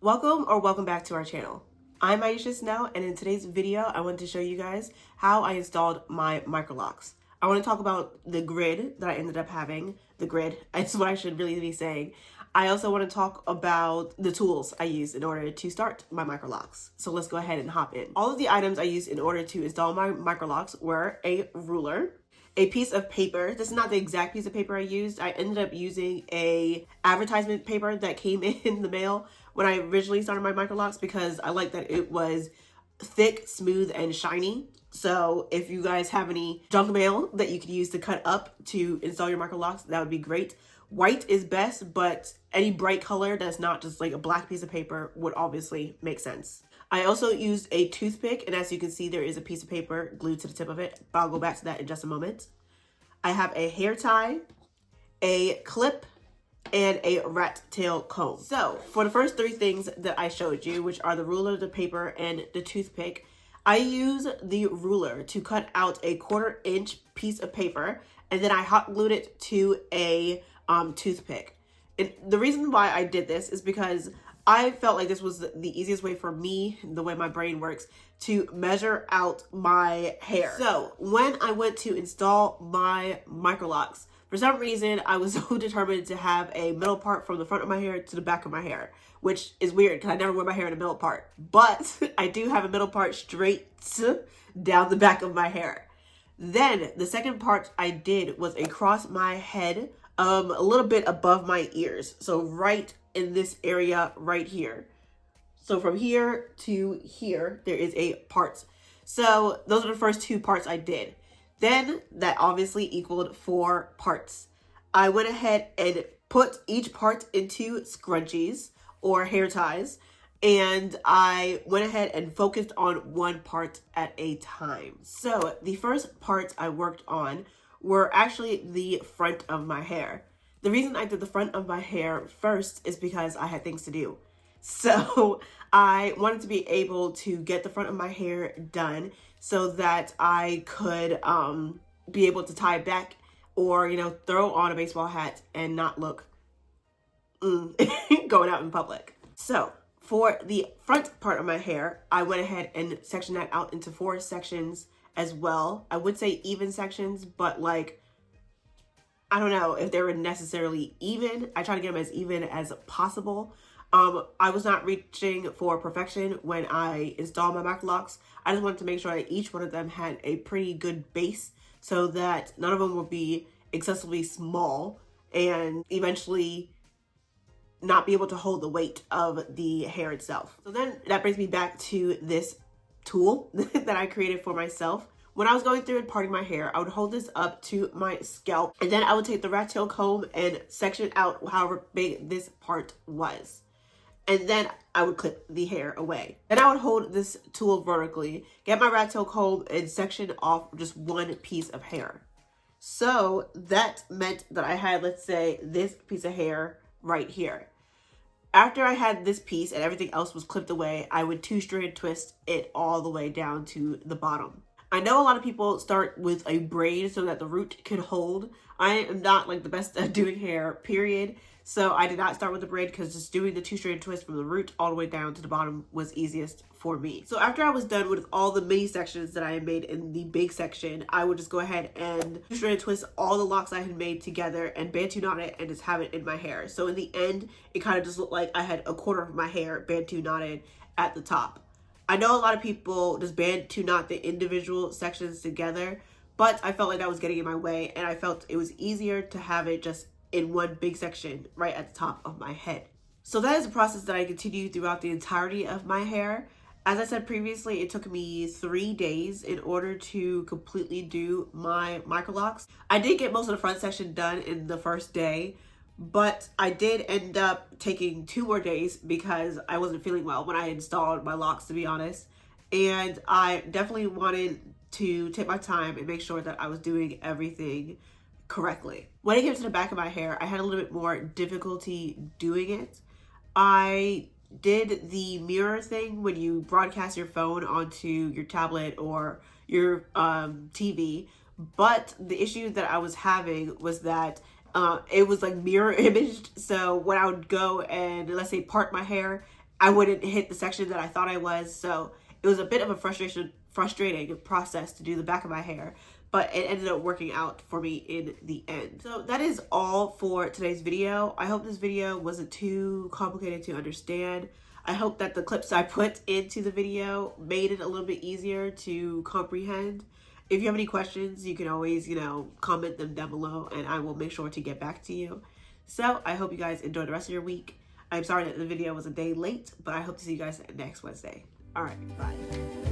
Welcome back to our channel. I'm Aisha Snow, and in today's video I want to show you guys how I installed my Microlocs. I want to talk about the grid that I ended up having. The grid, that's what I should really be saying. I also want to talk about the tools I used in order to start my Microlocs. So let's go ahead and hop in. All of the items I used in order to install my Microlocs were a ruler, a piece of paper. This is not the exact piece of paper I used. I ended up using a advertisement paper that came in the mail when I originally started my Microlocs because I liked that it was thick, smooth, and shiny. So if you guys have any junk mail that you could use to cut up to install your Microlocs, that would be great. White is best, but any bright color that's not just like a black piece of paper would obviously make sense. I also used a toothpick, and as you can see, there is a piece of paper glued to the tip of it, but I'll go back to that in just a moment. I have a hair tie, a clip, and a rat tail comb. So for the first three things that I showed you, which are the ruler, the paper, and the toothpick, I use the ruler to cut out a 1/4 inch piece of paper, and then I hot glued it to a toothpick. And the reason why I did this is because I felt like this was the easiest way for me, the way my brain works, to measure out my hair. So when I went to install my Microlocs, for some reason, I was so determined to have a middle part from the front of my hair to the back of my hair, which is weird because I never wear my hair in a middle part. But I do have a middle part straight down the back of my hair. Then the second part I did was across my head, a little bit above my ears. So right in this area right here. So from here to here, there is a part. So those are the first two parts I did. Then that obviously equaled 4 parts. I went ahead and put each part into scrunchies or hair ties, and I went ahead and focused on one part at a time. So the first parts I worked on were actually the front of my hair. The reason I did the front of my hair first is because I had things to do. So I wanted to be able to get the front of my hair done so that I could be able to tie it back or, throw on a baseball hat and not look going out in public. So for the front part of my hair, I went ahead and sectioned that out into 4 sections as well. I would say even sections, but I don't know if they were necessarily even. I try to get them as even as possible. I was not reaching for perfection when I installed my Microlocs. I just wanted to make sure that each one of them had a pretty good base so that none of them would be excessively small and eventually not be able to hold the weight of the hair itself. So then that brings me back to this tool that I created for myself. When I was going through and parting my hair, I would hold this up to my scalp, and then I would take the rat tail comb and section out however big this part was. And then I would clip the hair away. And I would hold this tool vertically, get my rat tail comb, and section off just one piece of hair. So that meant that I had, let's say, this piece of hair right here. After I had this piece and everything else was clipped away, I would 2-strand twist it all the way down to the bottom. I know a lot of people start with a braid so that the root can hold. I am not the best at doing hair, period. So I did not start with the braid because just doing the 2-strand twist from the root all the way down to the bottom was easiest for me. So after I was done with all the mini sections that I had made in the big section, I would just go ahead and 2-strand twist all the locks I had made together and Bantu knot it and just have it in my hair. So in the end, it kind of just looked like I had 1/4 of my hair Bantu knotted at the top. I know a lot of people just Bantu knot the individual sections together, but I felt like that was getting in my way, and I felt it was easier to have it just in one big section right at the top of my head. So that is a process that I continued throughout the entirety of my hair. As I said previously, it took me 3 days in order to completely do my Microlocs. I did get most of the front section done in the first day, but I did end up taking 2 more days because I wasn't feeling well when I installed my locks, to be honest. And I definitely wanted to take my time and make sure that I was doing everything correctly. When it came to the back of my hair, I had a little bit more difficulty doing it. I did the mirror thing when you broadcast your phone onto your tablet or your TV, but the issue that I was having was that it was mirror imaged. So when I would go and, let's say, part my hair, I wouldn't hit the section that I thought I was. So it was a bit of a frustrating process to do the back of my hair, but it ended up working out for me in the end. So that is all for today's video. I hope this video wasn't too complicated to understand. I hope that the clips I put into the video made it a little bit easier to comprehend. If you have any questions, you can always, comment them down below and I will make sure to get back to you. So I hope you guys enjoy the rest of your week. I'm sorry that the video was a day late, but I hope to see you guys next Wednesday. All right, bye.